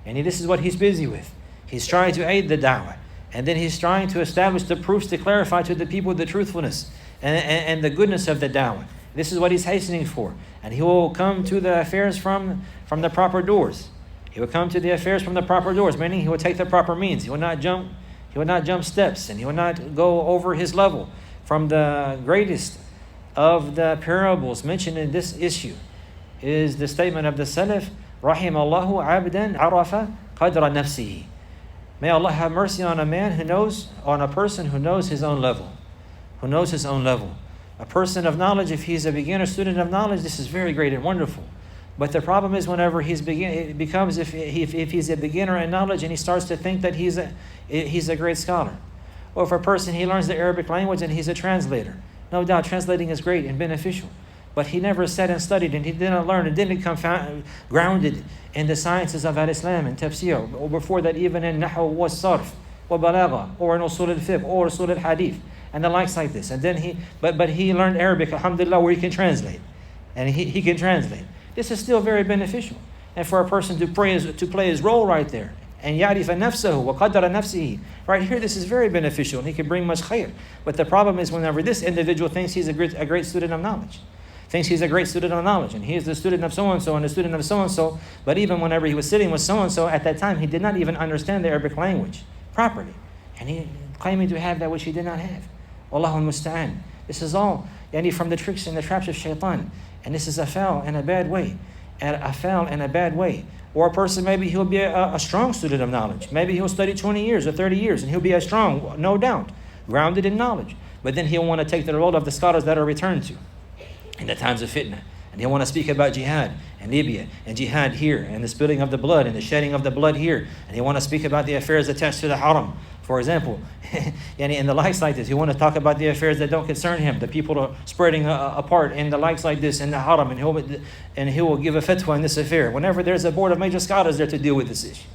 And this is what he's busy with. He's trying to aid the da'wah. And then he's trying to establish the proofs to clarify to the people the truthfulness and the goodness of the da'wah. This is what he's hastening for. And he will come to the affairs from the proper doors. He will come to the affairs from the proper doors, meaning he will take the proper means. He will not jump steps, and he will not go over his level. From the greatest of the parables mentioned in this issue is the statement of the Salaf, Rahimallahu abdan arafa qadra nafsihi. May Allah have mercy on a person who knows his own level. Who knows his own level. A person of knowledge, if he's a beginner student of knowledge, this is very great and wonderful. But the problem is whenever if he's a beginner in knowledge and he starts to think that he's a great scholar. Or if a person, he learns the Arabic language and he's a translator. No doubt translating is great and beneficial. But he never sat and studied, and he didn't learn and didn't become grounded in the sciences of Al-Islam and Tafsir, or before that even in Nahu wa Sarf, wa Balagha, or in Usul al-Fiqh, or Usul al-Hadith, and the likes like this. And then he learned Arabic, alhamdulillah, where he can translate. And he can translate. This is still very beneficial. And for a person to play his role right there, and يعرف نفسه وقدر نفسه, right here, this is very beneficial, and he can bring much khair. But the problem is whenever this individual thinks he's a great student of knowledge, thinks he's a great student of knowledge, and he is the student of so-and-so and the student of so-and-so, but even whenever he was sitting with so-and-so, at that time, he did not even understand the Arabic language properly. And he claiming to have that which he did not have. Wallahu musta'an. This is all from the tricks and the traps of shaitan. And this is a foul and a bad way. Or a person, maybe he'll be a strong student of knowledge. Maybe he'll study 20 years or 30 years, and he'll be as strong, no doubt, grounded in knowledge. But then he'll want to take the role of the scholars that are returned to in the times of fitna. And he'll want to speak about jihad in Libya, and jihad here, and the spilling of the blood, and the shedding of the blood here. And he'll want to speak about the affairs attached to the haram, for example. And the likes like this. He'll want to talk about the affairs that don't concern him, the people are spreading apart, and the likes like this, in the haram. And he will give a fatwa in this affair. Whenever there's a board of major scholars there to deal with this issue.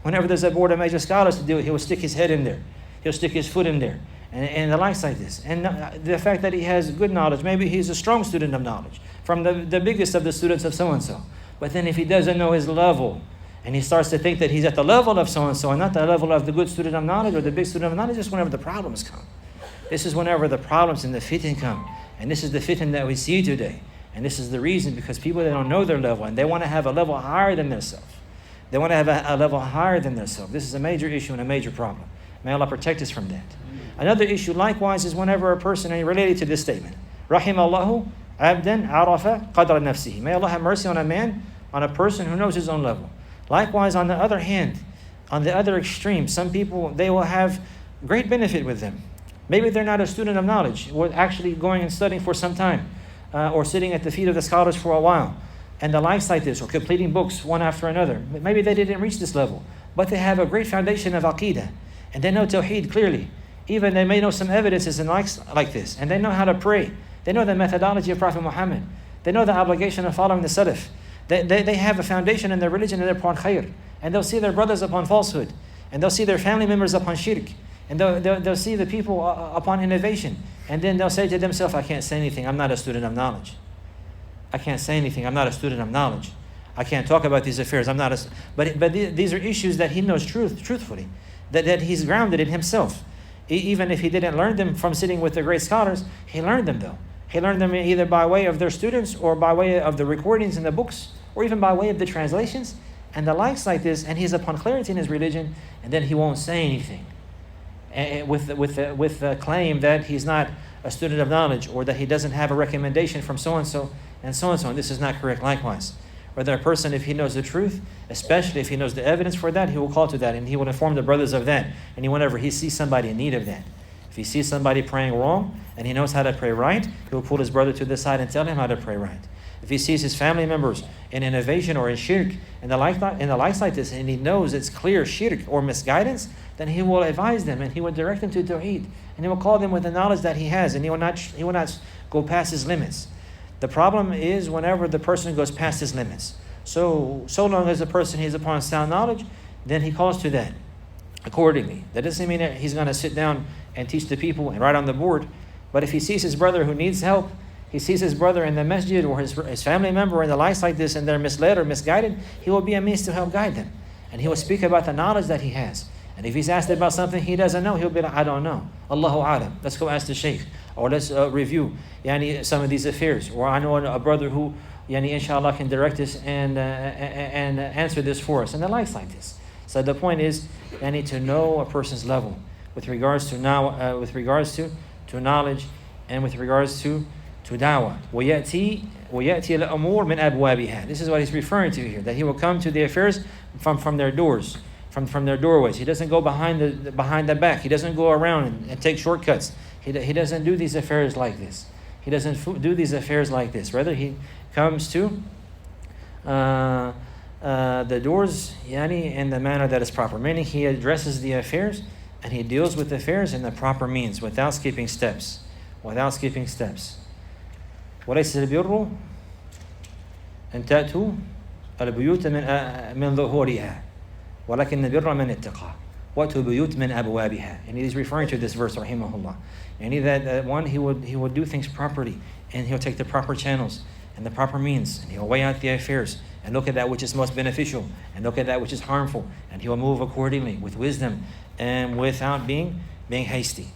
Whenever there's a board of major scholars to deal with it, he will stick his head in there. He'll stick his foot in there. And the likes like this. And the fact that he has good knowledge, maybe he's a strong student of knowledge, from the biggest of the students of so-and-so. But then if he doesn't know his level, and he starts to think that he's at the level of so-and-so, and not the level of the good student of knowledge or the big student of knowledge, just whenever the problems come. This is whenever the problems and the fitan come. And this is the fitan that we see today. And this is the reason, because people, they don't know their level, and they want to have a level higher than themselves. They want to have a level higher than themselves. This is a major issue and a major problem. May Allah protect us from that. Another issue likewise is whenever a person, and related to this statement, Rahimallahu abdan arafa qadra nafsihi. May Allah have mercy on a person who knows his own level. Likewise, on the other hand, on the other extreme, some people, they will have great benefit with them. Maybe they're not a student of knowledge, or actually going and studying for some time, or sitting at the feet of the scholars for a while, and the likes like this, or completing books one after another. Maybe they didn't reach this level, but they have a great foundation of aqeedah, and they know tawheed clearly. Even they may know some evidences and likes like this, and they know how to pray. They know the methodology of Prophet Muhammad. They know the obligation of following the Salaf. They have a foundation in their religion, and they're upon khair. And they'll see their brothers upon falsehood. And they'll see their family members upon shirk. And they'll see the people upon innovation. And then they'll say to themselves, I can't say anything. I'm not a student of knowledge. I can't say anything. I'm not a student of knowledge. I can't talk about these affairs. I'm not a... But these are issues that he knows truthfully. That he's grounded in himself. Even if he didn't learn them from sitting with the great scholars, he learned them though. He learned them either by way of their students, or by way of the recordings in the books, or even by way of the translations and the likes like this. And he's upon clarity in his religion, and then he won't say anything with the claim that he's not a student of knowledge, or that he doesn't have a recommendation from so-and-so and so-and-so. And this is not correct likewise. Whether a person, if he knows the truth, especially if he knows the evidence for that, he will call to that, and he will inform the brothers of that. And whenever he sees somebody in need of that, if he sees somebody praying wrong and he knows how to pray right, he will pull his brother to the side and tell him how to pray right. If he sees his family members in innovation or in shirk and the likes like this, and he knows it's clear shirk or misguidance, then he will advise them, and he will direct them to tawheed, and he will call them with the knowledge that he has, and he will not go past his limits. The problem is whenever the person goes past his limits. So long as the person is upon sound knowledge, then he calls to that accordingly. That doesn't mean that he's going to sit down and teach the people and write on the board. But if he sees his brother who needs help, he sees his brother in the masjid or his family member in the likes like this, and they're misled or misguided, he will be a means to help guide them. And he will speak about the knowledge that he has. And if he's asked about something he doesn't know, he'll be like, I don't know. Allahu A'lam. Let's go ask the Shaykh. Or let's review some of these affairs. Or I know a brother who, inshallah, can direct us and answer this for us. And the likes like this. So the point is, to know a person's level with regards to to knowledge and with regards to da'wah. وَيَأْتِي الْأَمُورِ مِنْ أَبْوَابِهَا. This is what he's referring to here, that he will come to the affairs from their doors, from their doorways. He doesn't go behind the back. He doesn't go around and take shortcuts. He doesn't do these affairs like this. He doesn't do these affairs like this. Rather, he comes to the doors in the manner that is proper. Meaning he addresses the affairs and he deals with affairs in the proper means, without skipping steps. وليس البر أن تأتوا البيوت من ظهورها ولكن البر من اتقى وأتوا البيوت من أبوابها. And he's referring to this verse, rahimahullah. And that one, he would do things properly, and he'll take the proper channels and the proper means, and he'll weigh out the affairs and look at that which is most beneficial and look at that which is harmful, and he'll move accordingly with wisdom and without being hasty.